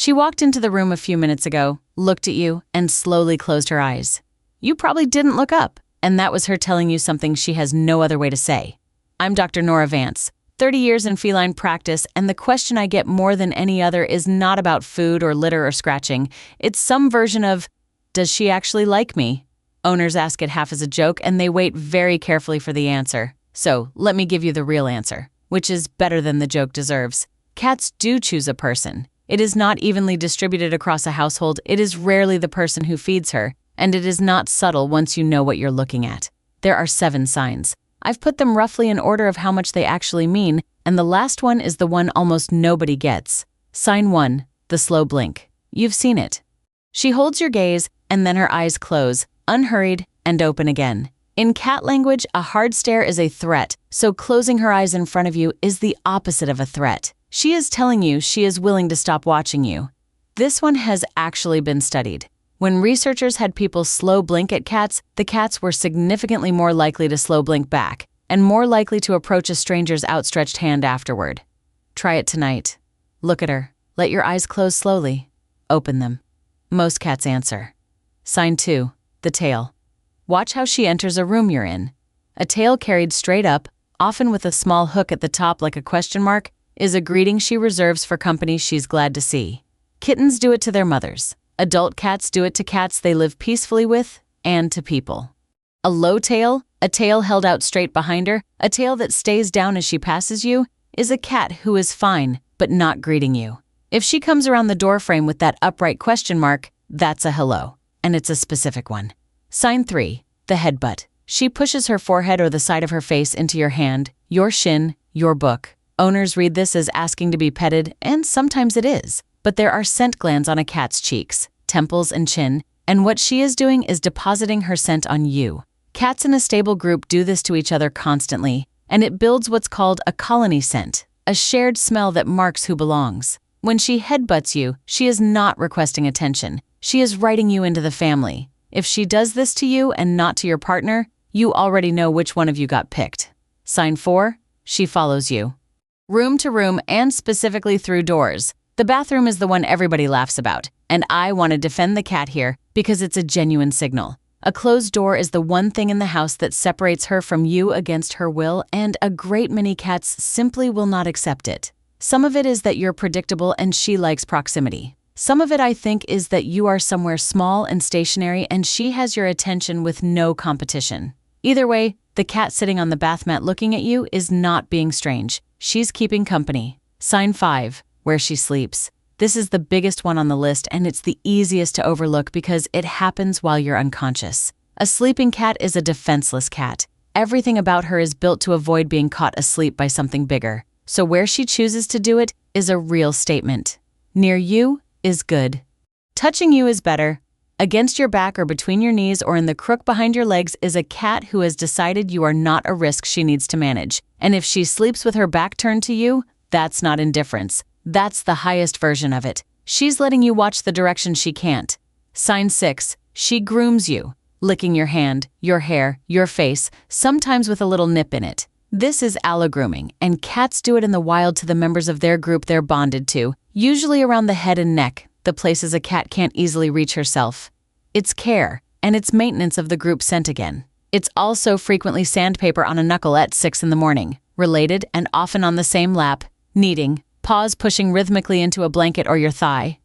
She walked into the room a few minutes ago, looked at you, and slowly closed her eyes. You probably didn't look up, and that was her telling you something she has no other way to say. I'm Dr. Nora Vance, 30 years in feline practice, and the question I get more than any other is not about food or litter or scratching. It's some version of, does she actually like me? Owners ask it half as a joke, and they wait very carefully for the answer. So, let me give you the real answer, which is better than the joke deserves. Cats do choose a person. It is not evenly distributed across a household. It is rarely the person who feeds her, and it is not subtle once you know what you're looking at. There are 7 signs. I've put them roughly in order of how much they actually mean, and the last one is the one almost nobody gets. Sign 1, the slow blink. You've seen it. She holds your gaze, and then her eyes close, unhurried, and open again. In cat language, a hard stare is a threat, so closing her eyes in front of you is the opposite of a threat. She is telling you she is willing to stop watching you. This one has actually been studied. When researchers had people slow blink at cats, the cats were significantly more likely to slow blink back, and more likely to approach a stranger's outstretched hand afterward. Try it tonight. Look at her. Let your eyes close slowly. Open them. Most cats answer. Sign 2, the tail. Watch how she enters a room you're in. A tail carried straight up, often with a small hook at the top like a question mark, is a greeting she reserves for company she's glad to see. Kittens do it to their mothers. Adult cats do it to cats they live peacefully with, and to people. A low tail, a tail held out straight behind her, a tail that stays down as she passes you, is a cat who is fine, but not greeting you. If she comes around the doorframe with that upright question mark, that's a hello, and it's a specific one. Sign 3, the headbutt. She pushes her forehead or the side of her face into your hand, your shin, your book. Owners read this as asking to be petted, and sometimes it is. But there are scent glands on a cat's cheeks, temples, and chin, and what she is doing is depositing her scent on you. Cats in a stable group do this to each other constantly, and it builds what's called a colony scent, a shared smell that marks who belongs. When she headbutts you, she is not requesting attention. She is writing you into the family. If she does this to you and not to your partner, you already know which one of you got picked. Sign 4, she follows you. Room to room and specifically through doors. The bathroom is the one everybody laughs about, and I want to defend the cat here because it's a genuine signal. A closed door is the one thing in the house that separates her from you against her will, and a great many cats simply will not accept it. Some of it is that you're predictable and she likes proximity. Some of it, I think, is that you are somewhere small and stationary and she has your attention with no competition. Either way, the cat sitting on the bath mat looking at you is not being strange. She's keeping company. Sign 5, where she sleeps. This is the biggest one on the list, and it's the easiest to overlook because it happens while you're unconscious. A sleeping cat is a defenseless cat. Everything about her is built to avoid being caught asleep by something bigger. So where she chooses to do it is a real statement. Near you is good. Touching you is better. Against your back or between your knees or in the crook behind your legs is a cat who has decided you are not a risk she needs to manage. And if she sleeps with her back turned to you, that's not indifference. That's the highest version of it. She's letting you watch the direction she can't. Sign 6, she grooms you, licking your hand, your hair, your face, sometimes with a little nip in it. This is allogrooming, and cats do it in the wild to the members of their group they're bonded to, usually around the head and neck, the places a cat can't easily reach herself. It's care, and it's maintenance of the group scent again. It's also frequently sandpaper on a knuckle at 6 in the morning, related and often on the same lap, kneading, paws pushing rhythmically into a blanket or your thigh.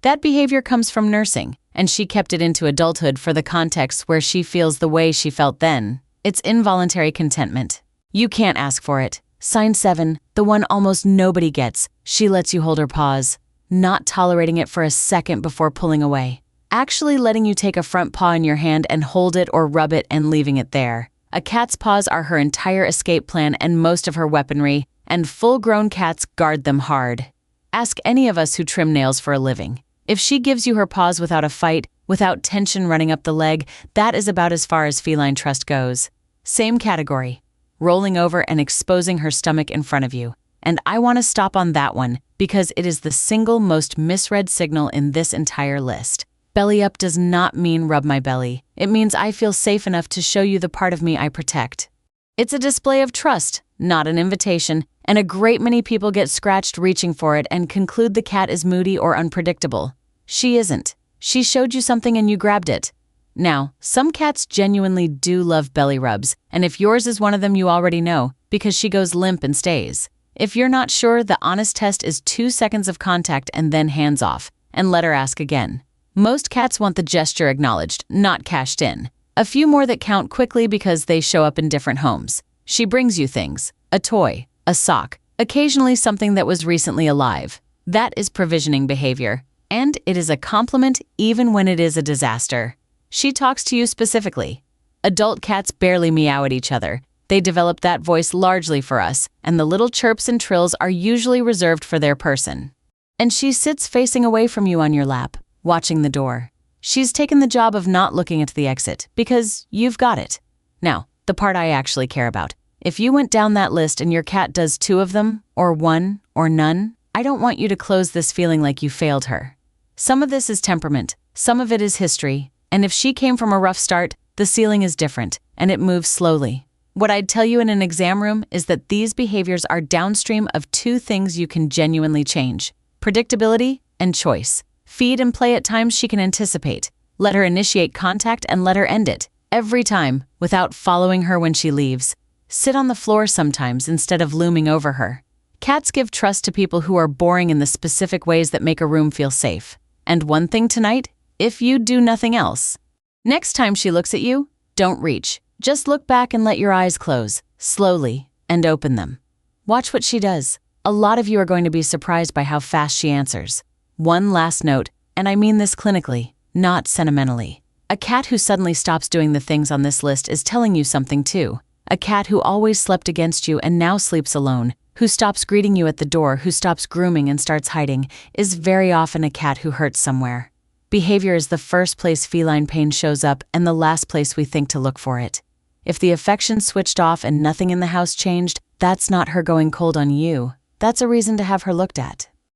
That behavior comes from nursing, and she kept it into adulthood for the context where she feels the way she felt then. It's involuntary contentment. You can't ask for it. Sign 7, the one almost nobody gets. She lets you hold her paws, not tolerating it for a second before pulling away. Actually letting you take a front paw in your hand and hold it or rub it and leaving it there. A cat's paws are her entire escape plan and most of her weaponry, and full-grown cats guard them hard. Ask any of us who trim nails for a living. If she gives you her paws without a fight, without tension running up the leg, that is about as far as feline trust goes. Same category. Rolling over and exposing her stomach in front of you. And I want to stop on that one because it is the single most misread signal in this entire list. Belly up does not mean rub my belly. It means I feel safe enough to show you the part of me I protect. It's a display of trust, not an invitation, and a great many people get scratched reaching for it and conclude the cat is moody or unpredictable. She isn't. She showed you something and you grabbed it. Now, some cats genuinely do love belly rubs, and if yours is one of them, you already know, because she goes limp and stays. If you're not sure, the honest test is 2 seconds of contact and then hands off, and let her ask again. Most cats want the gesture acknowledged, not cashed in. A few more that count quickly because they show up in different homes. She brings you things, a toy, a sock, occasionally something that was recently alive. That is provisioning behavior, and it is a compliment even when it is a disaster. She talks to you specifically. Adult cats barely meow at each other. They develop that voice largely for us, and the little chirps and trills are usually reserved for their person. And she sits facing away from you on your lap, watching the door. She's taken the job of not looking at the exit, because you've got it. Now, the part I actually care about. If you went down that list and your cat does 2 of them, or 1, or none, I don't want you to close this feeling like you failed her. Some of this is temperament, some of it is history, and if she came from a rough start, the ceiling is different, and it moves slowly. What I'd tell you in an exam room is that these behaviors are downstream of 2 things you can genuinely change: predictability and choice. Feed and play at times she can anticipate. Let her initiate contact and let her end it, every time, without following her when she leaves. Sit on the floor sometimes instead of looming over her. Cats give trust to people who are boring in the specific ways that make a room feel safe. And one thing tonight, if you do nothing else. Next time she looks at you, don't reach. Just look back and let your eyes close, slowly, and open them. Watch what she does. A lot of you are going to be surprised by how fast she answers. One last note, and I mean this clinically, not sentimentally. A cat who suddenly stops doing the things on this list is telling you something too. A cat who always slept against you and now sleeps alone, who stops greeting you at the door, who stops grooming and starts hiding, is very often a cat who hurts somewhere. Behavior is the first place feline pain shows up and the last place we think to look for it. If the affection switched off and nothing in the house changed, that's not her going cold on you. That's a reason to have her looked at.